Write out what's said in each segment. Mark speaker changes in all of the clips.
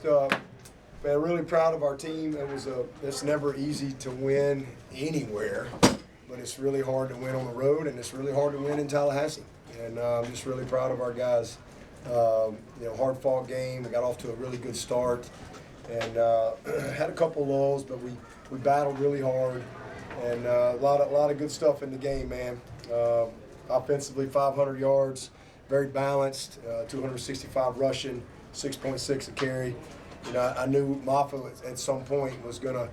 Speaker 1: man, really proud of our team. It's never easy to win anywhere, but it's really hard to win on the road, and it's really hard to win in Tallahassee. And I'm just really proud of our guys. Hard-fought game. We got off to a really good start, and had a couple lulls, but we battled really hard, and a lot of good stuff in the game, man. Offensively, 500 yards, very balanced, 265 rushing, 6.6 a carry. I knew Maffa at some point was gonna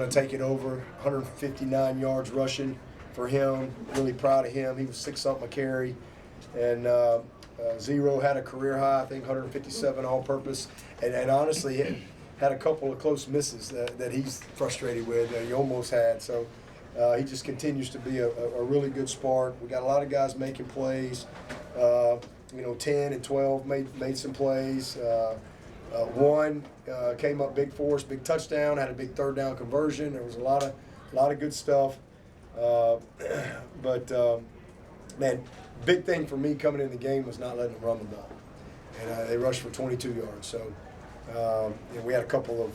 Speaker 1: take it over. 159 yards rushing for him. Really proud of him. He was 6-something a carry, and Zero had a career high, I think 157 all-purpose, and honestly had a couple of close misses that he's frustrated with that he almost had. So he just continues to be a really good spark. We got a lot of guys making plays. 10 and 12 made some plays. One came up big for us, big touchdown, had a big third down conversion. There was a lot of good stuff. Man, big thing for me coming in the game was not letting them run the ball. And they rushed for 22 yards. So we had a couple of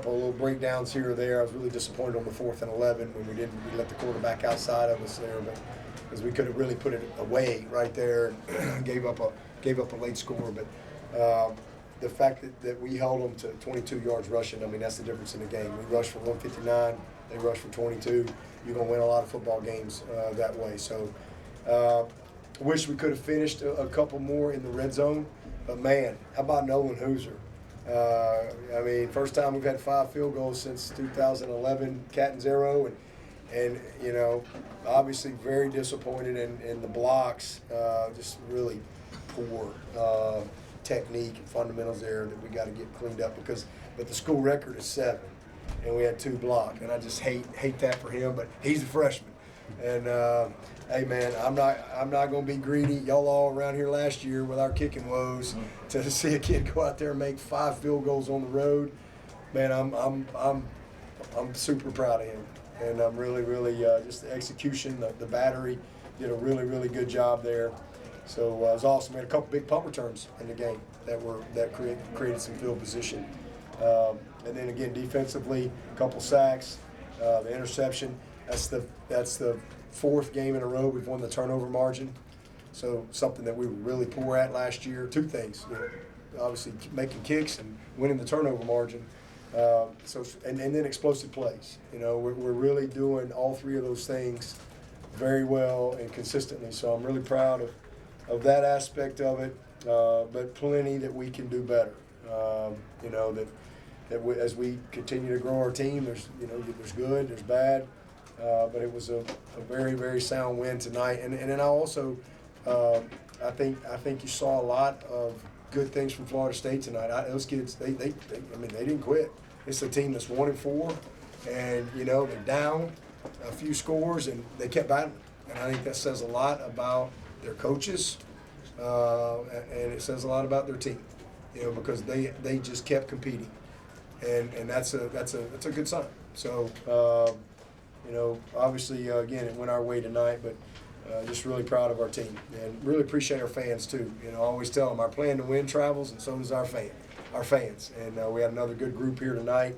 Speaker 1: little breakdowns here or there. I was really disappointed on the 4th and 11 when we let the quarterback outside of us there, but because we could have really put it away right there and gave up a late score. But the fact that we held them to 22 yards rushing, I mean, that's the difference in the game. We rushed for 159, they rushed for 22. You're going to win a lot of football games that way. So wish we could have finished a couple more in the red zone. But, man, how about Nolan Hooser? First time we've had 5 field goals since 2011, Cat and Zero, and obviously very disappointed in the blocks. Just really poor technique and fundamentals there that we got to get cleaned up but the school record is 7, and we had 2 blocked, and I just hate that for him. But he's a freshman, and hey man, I'm not going to be greedy. Y'all all around here last year with our kicking woes to see a kid go out there and make 5 field goals on the road. Man, I'm super proud of him, and I'm really just the execution, the battery did a really good job there. So it was awesome. We had a couple big punt returns in the game that created some field position, and then again defensively, a couple sacks, the interception. That's the 4th game in a row we've won the turnover margin. So something that we were really poor at last year. 2 things, obviously making kicks and winning the turnover margin. And then explosive plays. We're really doing all 3 of those things very well and consistently. So I'm really proud of that aspect of it. But plenty that we can do better. As we continue to grow our team, there's good, there's bad. But it was a very sound win tonight, and then I also I think you saw a lot of good things from Florida State tonight. Those kids they didn't quit. It's a team that's 1-4, and they're down a few scores and they kept battling, and I think that says a lot about their coaches, and it says a lot about their team, because they just kept competing, and that's a good sign. So. Obviously, again, it went our way tonight, but just really proud of our team and really appreciate our fans too. I always tell them our plan to win travels, and so does our fans. And we had another good group here tonight.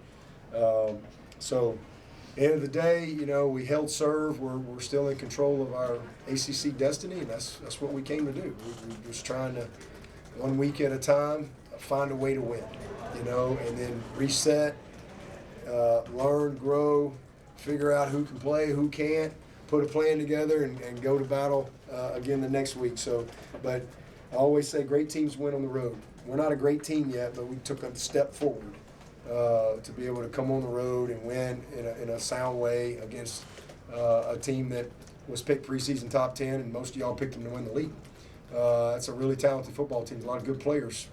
Speaker 1: So, end of the day, we held serve. We're still in control of our ACC destiny, and that's what we came to do. We're just trying to, one week at a time, find a way to win. And then reset, learn, grow. Figure out who can play, who can't, put a plan together, and go to battle again the next week. So, but I always say great teams win on the road. We're not a great team yet, but we took a step forward to be able to come on the road and win in a sound way against a team that was picked preseason top 10, and most of y'all picked them to win the league. It's a really talented football team. A lot of good players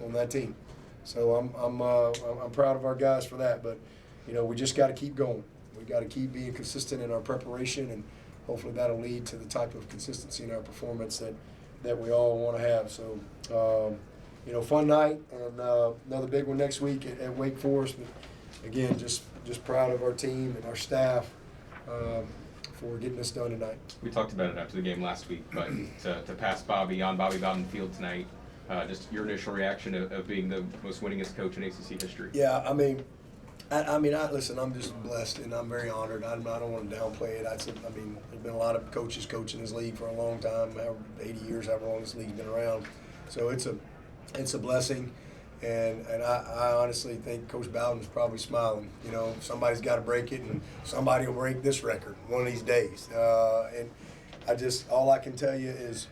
Speaker 1: on that team. So I'm proud of our guys for that, but. We just got to keep going. We got to keep being consistent in our preparation, and hopefully that'll lead to the type of consistency in our performance that we all want to have. So, fun night, and another big one next week at Wake Forest. But again, just proud of our team and our staff for getting this done tonight.
Speaker 2: We talked about it after the game last week, but to pass Bobby Bowden the field tonight, Just your initial reaction of being the most winningest coach in ACC history.
Speaker 1: Yeah, listen, I'm just blessed and I'm very honored. I don't want to downplay it. There's been a lot of coaches coaching this league for a long time, 80 years, however long this league's been around. So it's a blessing. And I honestly think Coach Bowden's probably smiling. You know, somebody's got to break it, and somebody will break this record one of these days. And all I can tell you is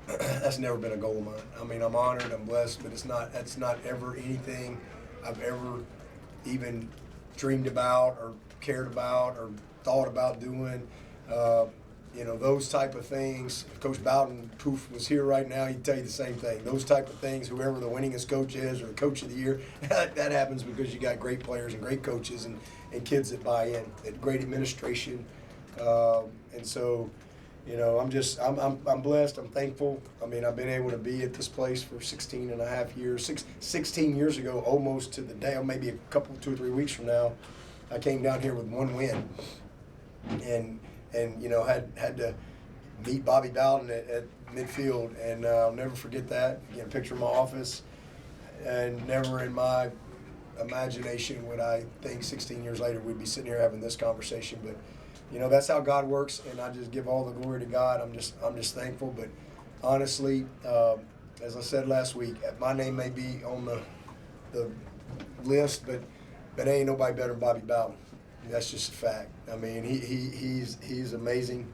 Speaker 1: that's never been a goal of mine. I mean, I'm honored, I'm blessed, but that's not ever anything I've ever even dreamed about or cared about or thought about doing. Those type of things. If Coach Bowden was here right now, he'd tell you the same thing. Those type of things, whoever the winningest coach is or the coach of the year, that happens because you got great players and great coaches and kids that buy in, and great administration. And so, I'm blessed. I'm thankful. I mean, I've been able to be at this place for 16 and a half years. 16 years ago, almost to the day, or maybe 2 or 3 weeks from now, I came down here with 1 win. And had to meet Bobby Bowden at midfield, and I'll never forget that. A picture of my office, and never in my imagination would I think 16 years later we'd be sitting here having this conversation. But that's how God works, and I just give all the glory to God. I'm just thankful. But honestly, as I said last week, my name may be on the list, but ain't nobody better than Bobby Bowden. That's just a fact. I mean, he's amazing,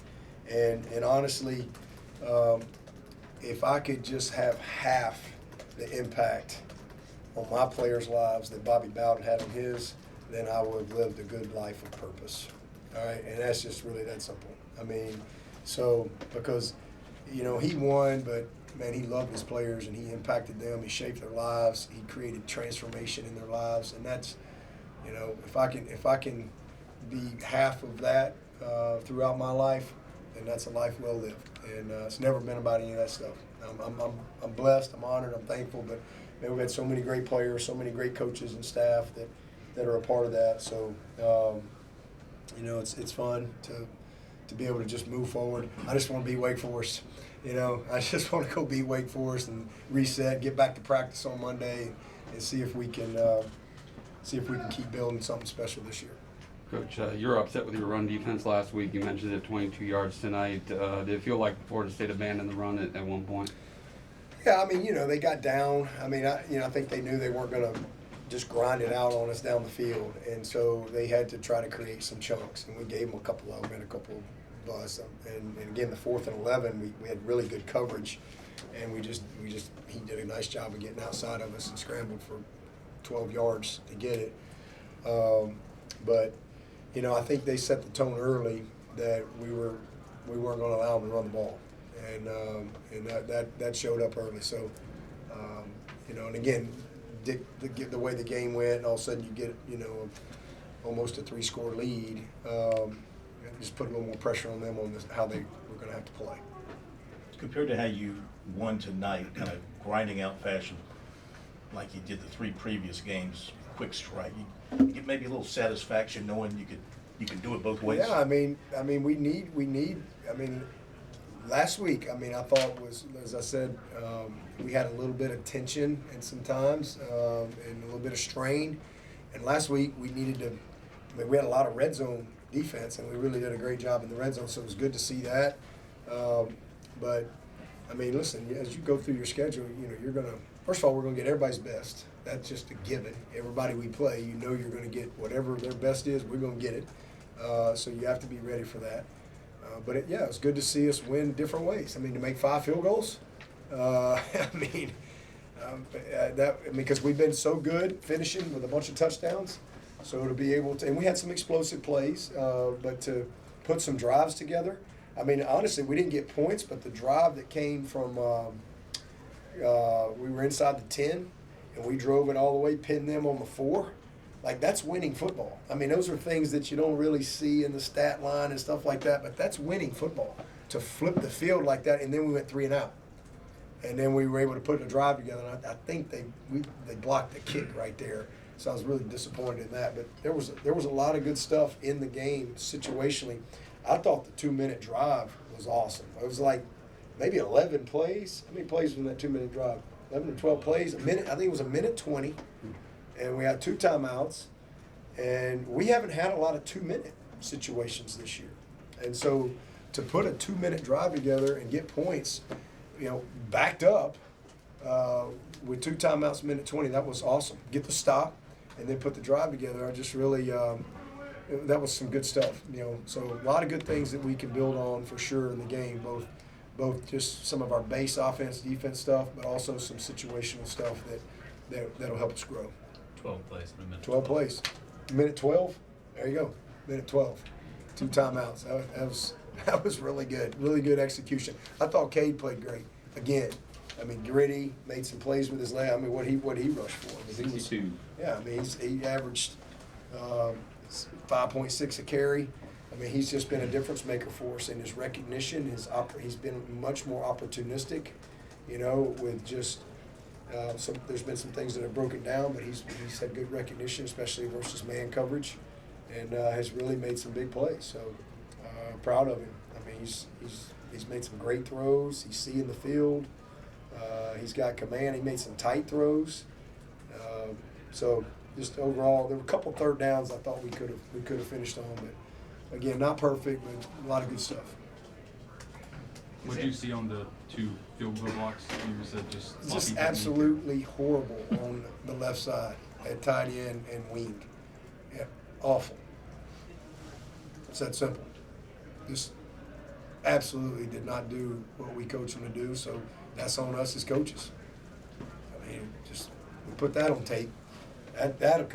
Speaker 1: and honestly, if I could just have half the impact on my players' lives that Bobby Bowden had on his, then I would have lived a good life of purpose. All right, and that's just really that simple. I mean, so because he won, but man, he loved his players and he impacted them. He shaped their lives. He created transformation in their lives, and that's if I can be half of that throughout my life, then that's a life well lived. And it's never been about any of that stuff. I'm blessed, I'm honored, I'm thankful, but man, we've had so many great players, so many great coaches and staff that are a part of that. So it's fun to be able to just move forward. I just want to be Wake Forest. I just want to go beat Wake Forest and reset, get back to practice on Monday, and see if we can keep building something special this year.
Speaker 3: Coach, you're upset with your run defense last week. You mentioned it, 22 yards tonight. Did it feel like Florida State abandoned the run at one point?
Speaker 1: Yeah, I mean, they got down. I mean, I think they knew they weren't going to just grind it out on us down the field, and so they had to try to create some chunks, and we gave them a couple of them and a couple of busts. And again, the 4th and 11, we had really good coverage, and he did a nice job of getting outside of us and scrambled for 12 yards to get it. But I think they set the tone early that we weren't going to allow them to run the ball, and that showed up early. So and again, the way the game went, and all of a sudden you get almost a 3-score lead. Just put a little more pressure on them on how they were going to have to play.
Speaker 4: Compared to how you won tonight, kind of grinding out fashion, like you did the 3 previous games, quick strike. You get maybe a little satisfaction knowing you can do it both ways.
Speaker 1: Yeah, I mean, we need. I mean, last week, I thought was, as I said, we had a little bit of tension and sometimes and a little bit of strain. And last week we needed to. We had a lot of red zone defense, and we really did a great job in the red zone. So it was good to see that. But I mean, listen, as you go through your schedule, you're gonna. First of all, we're going to get everybody's best. That's just a given. Everybody we play, you're going to get whatever their best is, we're going to get it. So you have to be ready for that. But it's good to see us win different ways. I mean, to make 5 field goals, because we've been so good finishing with a bunch of touchdowns. So to be able to, and we had some explosive plays, but to put some drives together. I mean, honestly, we didn't get points, but the drive that came from we were inside the 10, and we drove it all the way, pinned them on the 4. Like, that's winning football. I mean, those are things that you don't really see in the stat line and stuff like that, but that's winning football. To flip the field like that, and then we went 3 and out. And then we were able to put a drive together, and I think they blocked the kick right there. So I was really disappointed in that. But there was a lot of good stuff in the game situationally. I thought the 2-minute drive was awesome. It was like, maybe 11 plays. How many plays was in that 2-minute drive? 11 or 12 plays. A minute. I think it was a minute 20, and we had 2 timeouts. And we haven't had a lot of 2-minute situations this year. And so to put a 2-minute drive together and get points, backed up with 2 timeouts, minute 20, that was awesome. Get the stop and then put the drive together. I just really, that was some good stuff. So a lot of good things that we can build on for sure in the game, both just some of our base offense, defense stuff, but also some situational stuff that'll help us grow.
Speaker 5: 12 plays in a minute.
Speaker 1: 12 plays. Minute 12, there you go. Minute 12. 2 timeouts. That was really good. Really good execution. I thought Cade played great. Again, gritty, made some plays with his leg. What he rushed for.
Speaker 2: 62.
Speaker 1: Yeah, he averaged 5.6 a carry. He's just been a difference maker for us in his recognition. He's been much more opportunistic, with just there's been some things that have broken down, but he's had good recognition, especially versus man coverage, and has really made some big plays. So proud of him. He's made some great throws. He's seeing the field. He's got command. He made some tight throws. So just overall, there were a couple 3rd downs I thought we could have finished on, but again, not perfect, but a lot of good stuff.
Speaker 6: What did you see on the 2 field goal blocks? You said just
Speaker 1: Just absolutely horrible on the left side at tight end and wing. Yeah, awful. It's that simple. Just absolutely did not do what we coach them to do, so that's on us as coaches. Just we put that on tape. That'll